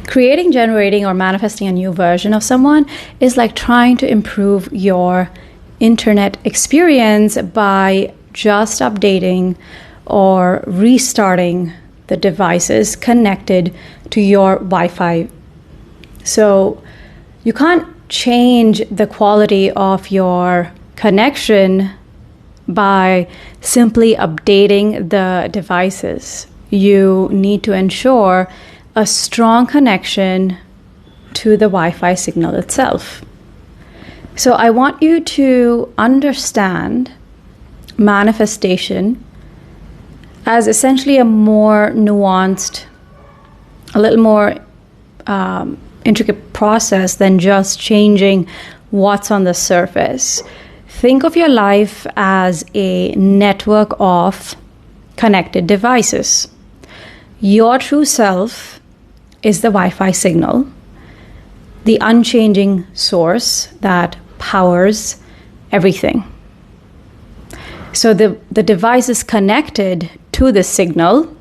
Creating, generating, or manifesting a new version of someone is like trying to improve your internet experience by just updating or restarting the devices connected to your Wi-Fi. So you can't change the quality of your connection by simply updating the devices. You need to ensure a strong connection to the Wi-Fi signal itself. So I want you to understand manifestation as essentially a more nuanced, a little more intricate process than just changing what's on the surface. Think of your life as a network of connected devices. Your true self is the Wi-Fi signal, the unchanging source that powers everything. So the devices connected to the signal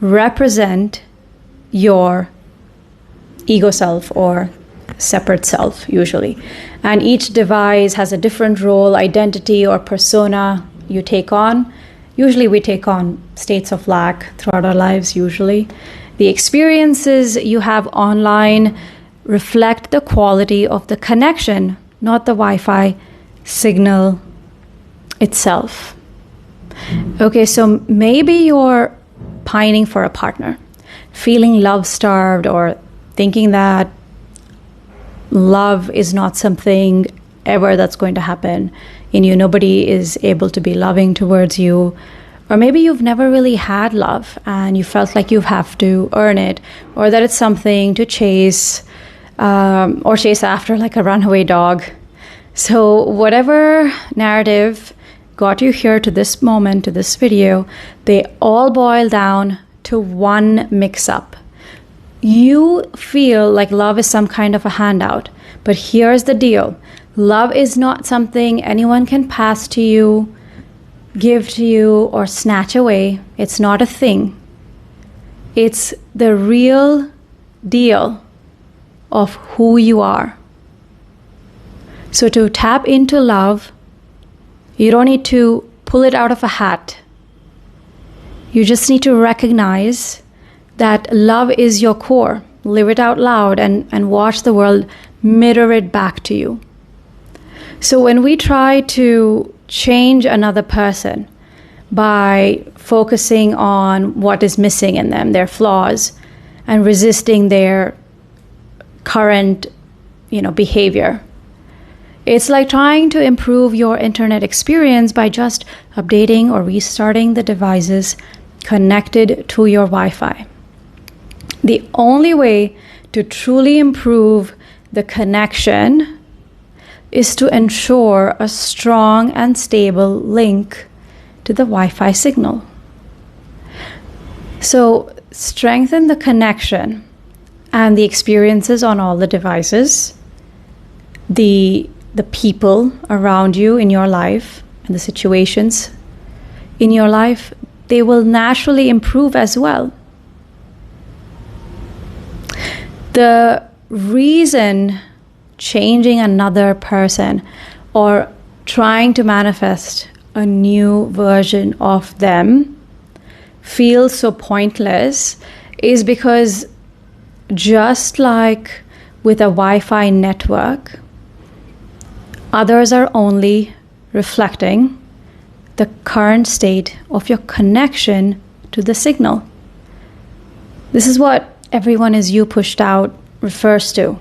represent your ego self or separate self, usually. And each device has a different role, identity, or persona you take on. Usually we take on states of lack throughout our lives, usually. The experiences you have online reflect the quality of the connection, not the Wi-Fi signal itself. Okay, so maybe you're pining for a partner, feeling love-starved, or thinking that love is not something ever that's going to happen in you. Nobody is able to be loving towards you. Or maybe you've never really had love and you felt like you have to earn it, or that it's something to chase or chase after like a runaway dog. So whatever narrative got you here to this moment, to this video, they all boil down to one mix-up. You feel like love is some kind of a handout, but here's the deal. Love is not something anyone can pass to you, give to you, or snatch away. It's not a thing. It's the real deal of who you are. So to tap into love, you don't need to pull it out of a hat. You just need to recognize that love is your core. Live it out loud and watch the world mirror it back to you. So when we try to change another person by focusing on what is missing in them, their flaws, and resisting their current, behavior, it's like trying to improve your internet experience by just updating or restarting the devices connected to your Wi-Fi. The only way to truly improve the connection is to ensure a strong and stable link to the Wi-Fi signal. So strengthen the connection and the experiences on all the devices, the people around you in your life, and the situations in your life, they will naturally improve as well. The reason changing another person or trying to manifest a new version of them feels so pointless is because just like with a Wi-Fi network, others are only reflecting the current state of your connection to the signal. This is what everyone is you pushed out refers to.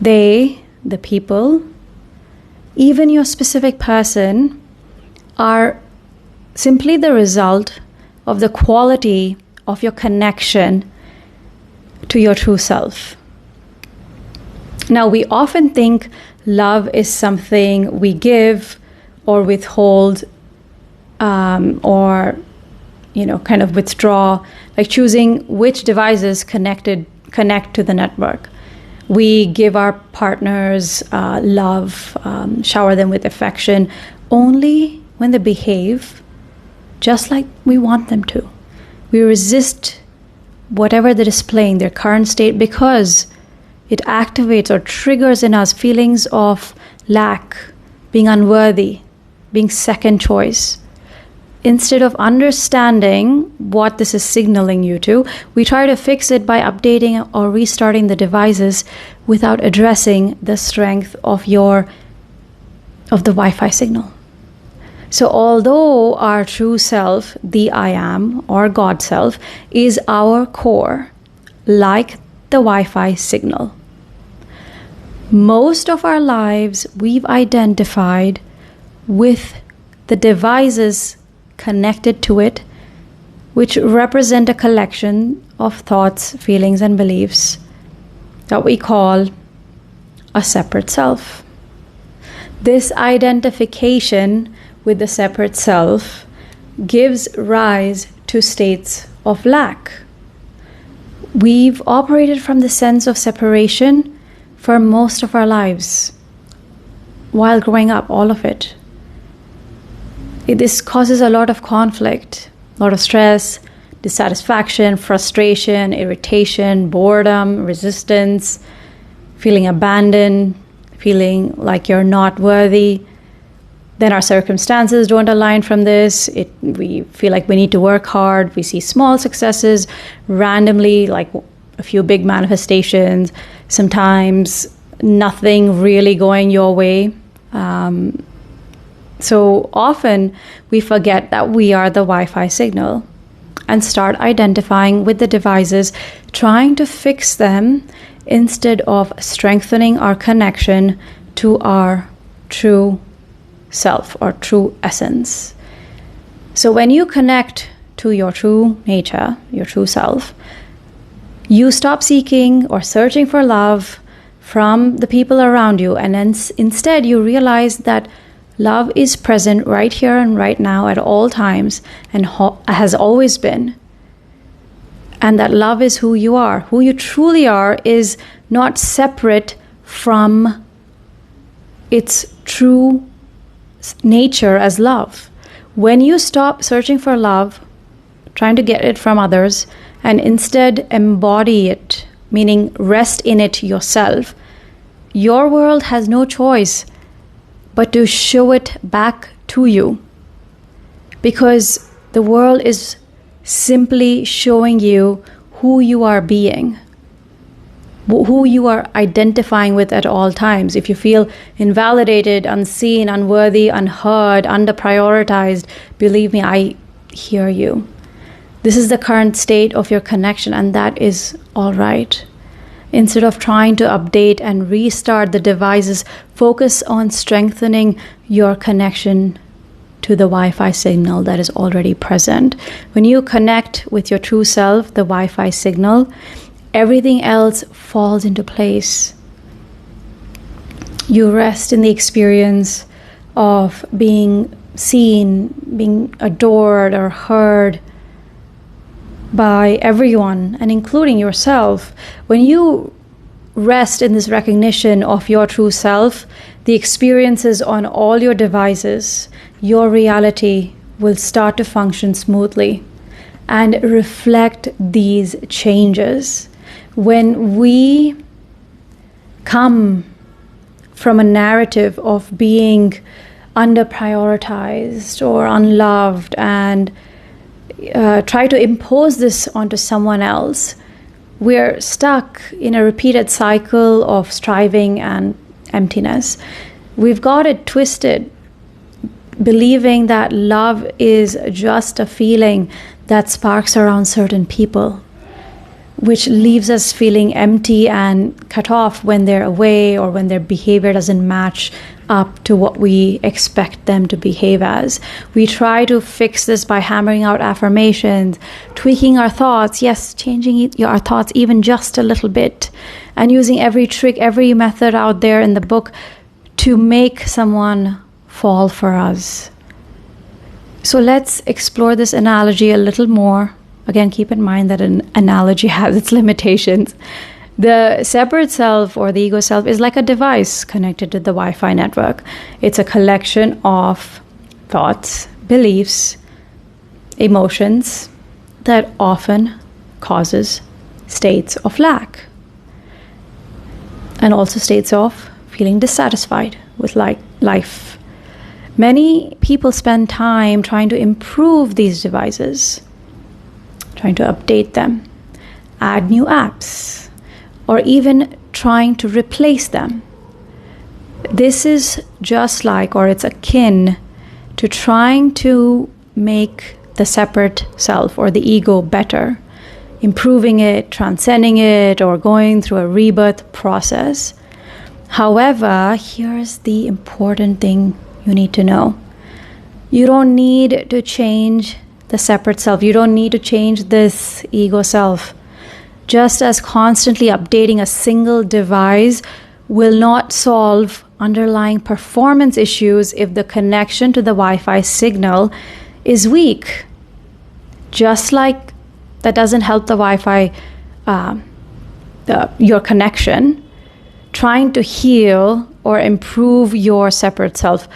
They, the people, even your specific person, are simply the result of the quality of your connection to your true self. Now, we often think love is something we give or withhold or kind of withdraw, like choosing which devices connect to the network. We give our partners love, shower them with affection only when they behave just like we want them to. We resist whatever they're displaying, their current state, because it activates or triggers in us feelings of lack, being unworthy, being second choice. Instead of understanding what this is signaling you to, we try to fix it by updating or restarting the devices without addressing the strength of the Wi-Fi signal. So although our true self, the I am or God self, is our core, like the Wi-Fi signal, most of our lives we've identified with the devices connected to it, which represent a collection of thoughts, feelings, and beliefs that we call a separate self. This identification with the separate self gives rise to states of lack. We've operated from the sense of separation for most of our lives while growing up, all of it. This causes a lot of conflict, a lot of stress, dissatisfaction, frustration, irritation, boredom, resistance, feeling abandoned, feeling like you're not worthy. Then our circumstances don't align from this. We feel like we need to work hard. We see small successes randomly, like a few big manifestations, sometimes nothing really going your way. So often we forget that we are the Wi-Fi signal and start identifying with the devices, trying to fix them instead of strengthening our connection to our true self or true essence. So when you connect to your true nature, your true self, you stop seeking or searching for love from the people around you, and then instead you realize that love is present right here and right now at all times and has always been. And that love is who you are. Who you truly are is not separate from its true nature as love. When you stop searching for love, trying to get it from others, and instead embody it, meaning rest in it yourself, your world has no choice but to show it back to you, because the world is simply showing you who you are being, who you are identifying with at all times. If you feel invalidated, unseen, unworthy, unheard, underprioritized, believe me, I hear you. This is the current state of your connection, and that is all right. Instead of trying to update and restart the devices, focus on strengthening your connection to the Wi-Fi signal that is already present. When you connect with your true self, the Wi-Fi signal, everything else falls into place. You rest in the experience of being seen, being adored or heard by everyone, and including yourself. When you rest in this recognition of your true self, the experiences on all your devices, your reality will start to function smoothly and reflect these changes. When we come from a narrative of being underprioritized or unloved and try to impose this onto someone else, we're stuck in a repeated cycle of striving and emptiness. We've got it twisted, believing that love is just a feeling that sparks around certain people, which leaves us feeling empty and cut off when they're away or when their behavior doesn't match up to what we expect them to behave as. We try to fix this by hammering out affirmations, tweaking our thoughts, yes, changing our thoughts even just a little bit, and using every trick, every method out there in the book to make someone fall for us. So let's explore this analogy a little more. Again, keep in mind that an analogy has its limitations. The separate self or the ego self is like a device connected to the Wi-Fi network. It's a collection of thoughts, beliefs, emotions that often causes states of lack and also states of feeling dissatisfied with life. Many people spend time trying to improve these devices, trying to update them, add new apps, or even trying to replace them. This is just like, or it's akin to trying to make the separate self or the ego better, improving it, transcending it, or going through a rebirth process. However, here's the important thing you need to know. You don't need to change the separate self. You don't need to change this ego self. Just as constantly updating a single device will not solve underlying performance issues if the connection to the Wi-Fi signal is weak. Just like that doesn't help the Wi-Fi, your connection, trying to heal or improve your separate self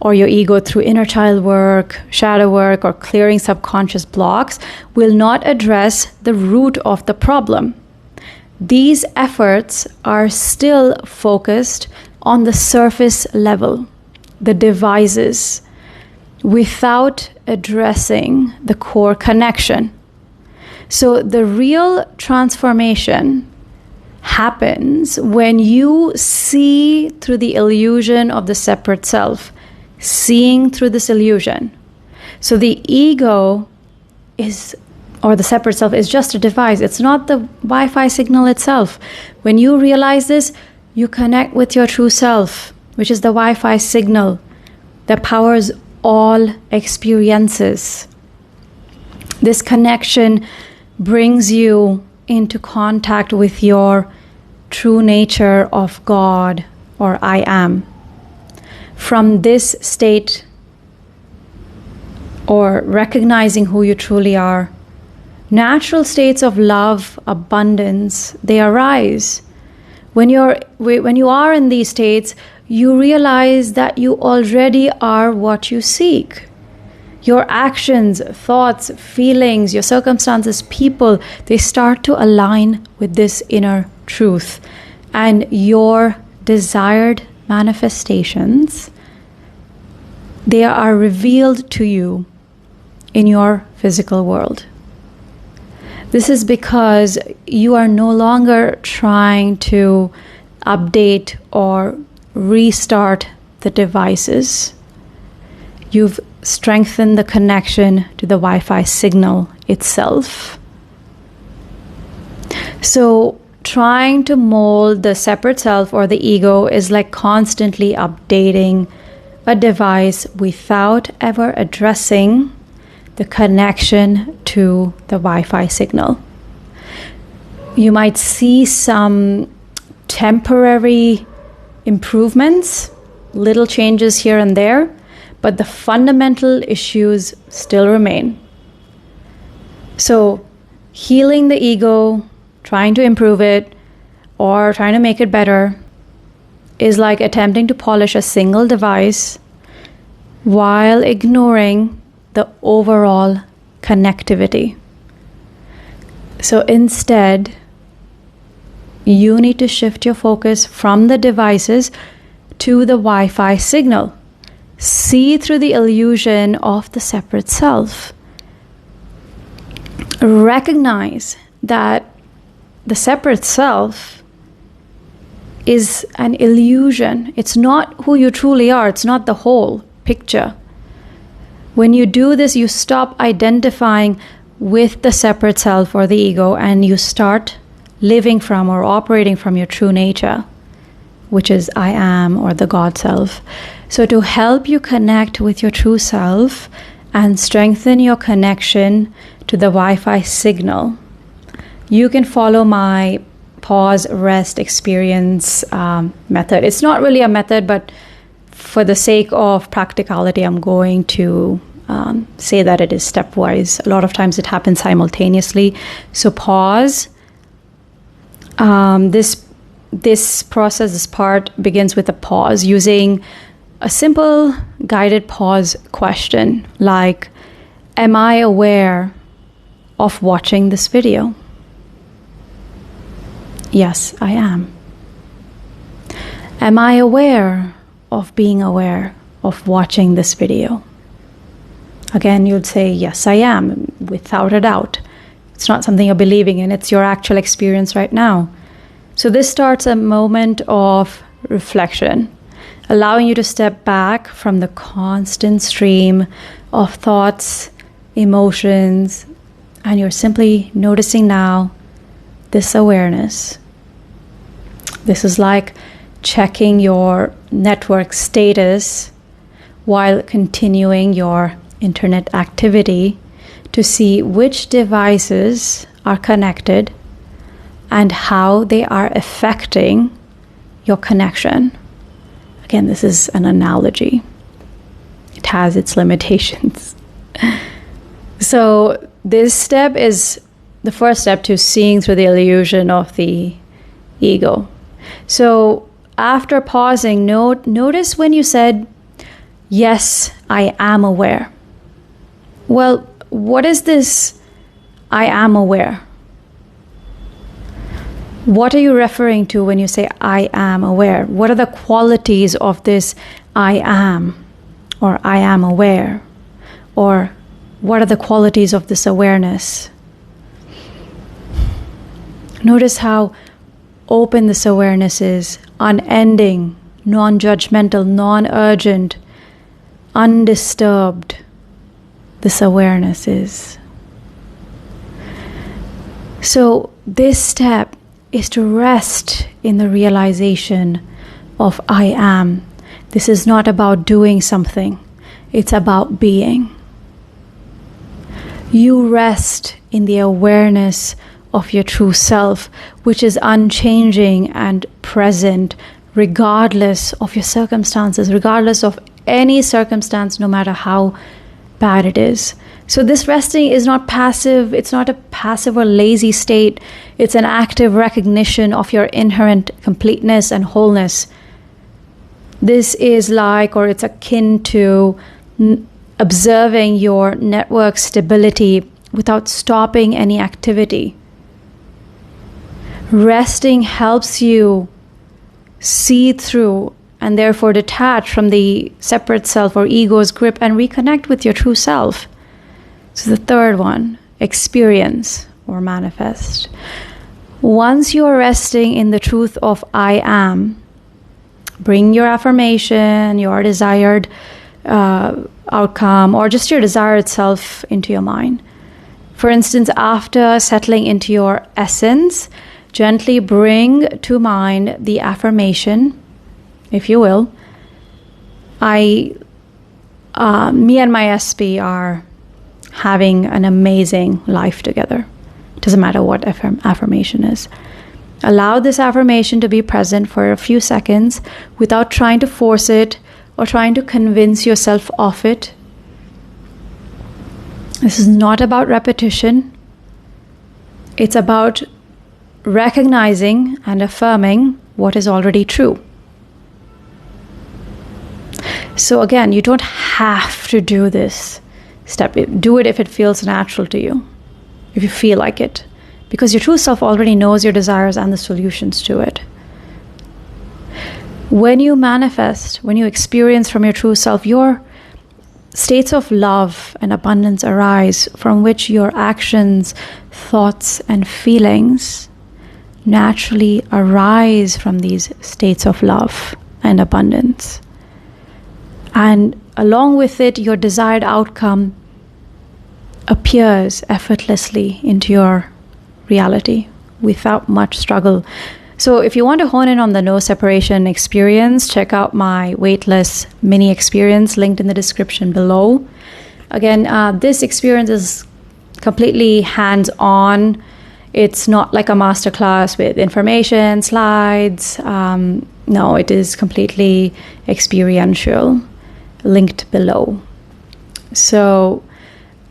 or your ego through inner child work, shadow work, or clearing subconscious blocks will not address the root of the problem. These efforts are still focused on the surface level, the devices, without addressing the core connection. So the real transformation happens when you see through the illusion of the separate self, seeing through this illusion. So the ego is, or the separate self, is just a device. It's not the Wi-Fi signal itself. When you realize this, you connect with your true self, which is the Wi-Fi signal that powers all experiences. This connection brings you into contact with your true nature of God or I am. From this state, or recognizing who you truly are, natural states of love, abundance, they arise. When you are in these states, you realize that you already are what you seek. Your actions, thoughts, feelings, your circumstances, people, they start to align with this inner truth. And your desired manifestations, they are revealed to you in your physical world. This is because you are no longer trying to update or restart the devices. You've strengthened the connection to the Wi-Fi signal itself. So trying to mold the separate self or the ego is like constantly updating a device without ever addressing the connection to the Wi-Fi signal. You might see some temporary improvements, little changes here and there, but the fundamental issues still remain. So healing the ego, trying to improve it, or trying to make it better is like attempting to polish a single device while ignoring the overall connectivity. So instead, you need to shift your focus from the devices to the Wi-Fi signal. See through the illusion of the separate self. Recognize that the separate self is an illusion. It's not who you truly are. It's not the whole picture. When you do this, you stop identifying with the separate self or the ego, and you start living from or operating from your true nature, which is I am, or the God self. So to help you connect with your true self and strengthen your connection to the Wi-Fi signal, you can follow my pause, rest, experience method. It's not really a method, but for the sake of practicality, I'm going to say that it is stepwise. A lot of times it happens simultaneously. So pause. This process, this part begins with a pause using a simple guided pause question like, am I aware of watching this video? Yes, I am. Am I aware of being aware of watching this video? Again, you'd say, yes, I am, without a doubt. It's not something you're believing in, it's your actual experience right now. So this starts a moment of reflection, allowing you to step back from the constant stream of thoughts, emotions, and you're simply noticing now this awareness. This is like checking your network status while continuing your internet activity to see which devices are connected and how they are affecting your connection. Again, this is an analogy. It has its limitations. So this step is the first step to seeing through the illusion of the ego. So after pausing, notice when you said, yes, I am aware. Well, what is this I am aware? What are you referring to when you say I am aware? What are the qualities of this I am, or I am aware? Or what are the qualities of this awareness? Notice how open this awareness is, unending, non-judgmental, non-urgent, undisturbed. This awareness is. So this step is to rest in the realization of I am. This is not about doing something. It's about being. You rest in the awareness of your true self, which is unchanging and present regardless of your circumstances, regardless of any circumstance, no matter how bad it is. So this resting is not passive. It's not a passive or lazy state. It's an active recognition of your inherent completeness and wholeness. This is like, or it's akin to observing your network stability without stopping any activity. Resting helps you see through and therefore detach from the separate self or ego's grip and reconnect with your true self. So the third one, experience or manifest. Once you are resting in the truth of I am, bring your affirmation, your desired outcome, or just your desire itself into your mind. For instance, after settling into your essence, gently bring to mind the affirmation, if you will. Me and my SP are having an amazing life together. Doesn't matter what affirmation is. Allow this affirmation to be present for a few seconds without trying to force it or trying to convince yourself of it. This is not about repetition. It's about recognizing and affirming what is already true. So again, you don't have to do this step. Do it if it feels natural to you, if you feel like it, because your true self already knows your desires and the solutions to it. When you manifest, when you experience from your true self, your states of love and abundance arise, from which your actions, thoughts, and feelings naturally arise from these states of love and abundance. And along with it, your desired outcome appears effortlessly into your reality without much struggle. So if you want to hone in on the no separation experience, check out my weightless mini experience linked in the description below. Again, this experience is completely hands-on. It's not like a masterclass with information, slides. No, it is completely experiential, linked below. So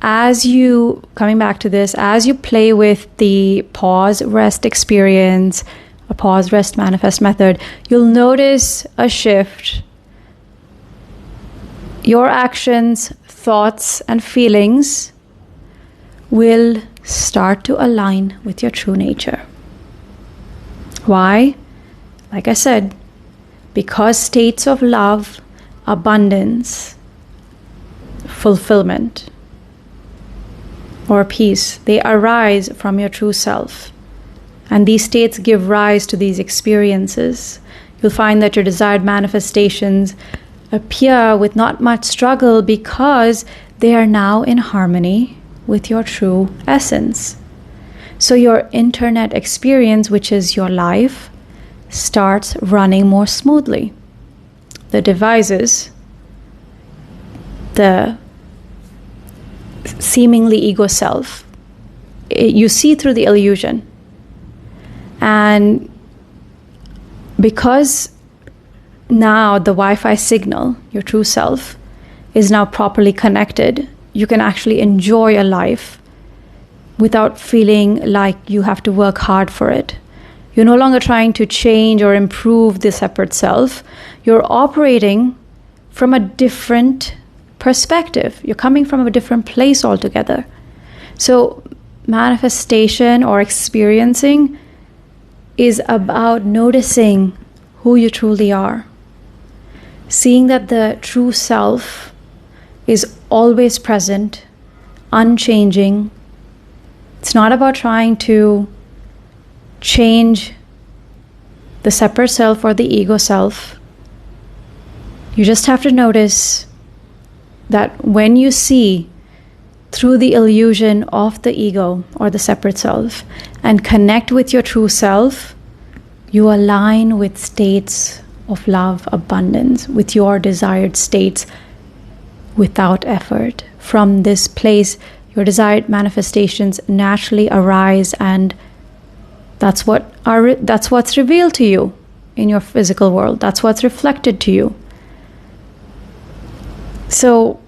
coming back to this, as you play with the pause, rest experience, a pause, rest, manifest method, you'll notice a shift. Your actions, thoughts, and feelings will start to align with your true nature. Why? Like I said, because states of love, abundance, fulfillment, or peace, they arise from your true self. And these states give rise to these experiences. You'll find that your desired manifestations appear with not much struggle because they are now in harmony with your true essence. So your internet experience, which is your life, starts running more smoothly. The devices, the seemingly ego self, you see through the illusion. And because now the Wi-Fi signal, your true self, is now properly connected, you can actually enjoy a life without feeling like you have to work hard for it. You're no longer trying to change or improve the separate self. You're operating from a different perspective. You're coming from a different place altogether. So manifestation or experiencing is about noticing who you truly are. Seeing that the true self is always present, unchanging. It's not about trying to change the separate self or the ego self. You just have to notice that when you see through the illusion of the ego or the separate self and connect with your true self, you align with states of love, abundance, with your desired states without effort. From this place, your desired manifestations naturally arise, and that's what's revealed to you in your physical world. That's what's reflected to you. So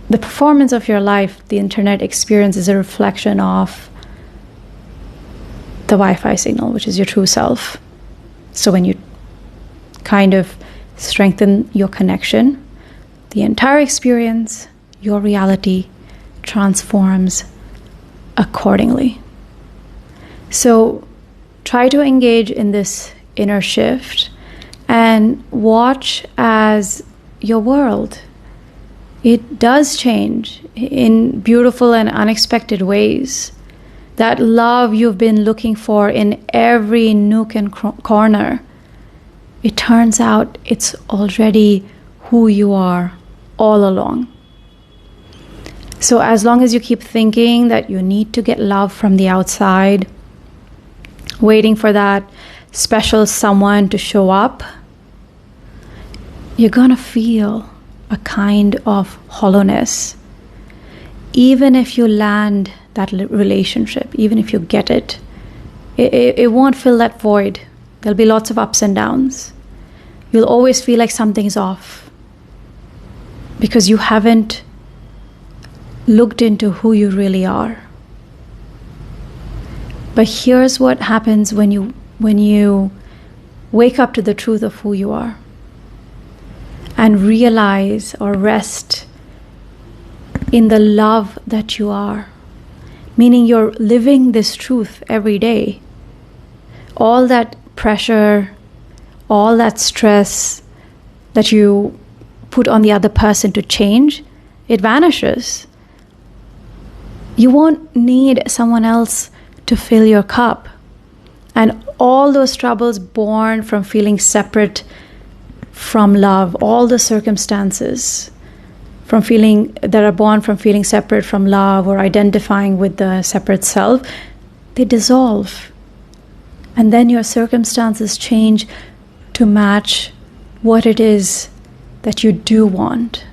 the performance of your life, the internet experience, is a reflection of the Wi-Fi signal, which is your true self. So when you kind of strengthen your connection, the entire experience, your reality, transforms accordingly. So try to engage in this inner shift and watch as your world, it does change in beautiful and unexpected ways. That love you've been looking for in every nook and corner, it turns out it's already who you are all along. So as long as you keep thinking that you need to get love from the outside, waiting for that special someone to show up, you're gonna feel a kind of hollowness. Even if you land that relationship, even if you get it, it won't fill that void. There'll be lots of ups and downs. You'll always feel like something's off because you haven't looked into who you really are. But here's what happens when you wake up to the truth of who you are and realize or rest in the love that you are, meaning you're living this truth every day. All that pressure, all that stress that you put on the other person to change, it vanishes. You won't need someone else to fill your cup. And all those troubles born from feeling separate from love, all the circumstances that are born from feeling separate from love or identifying with the separate self, they dissolve. And then your circumstances change to match what it is that you do want.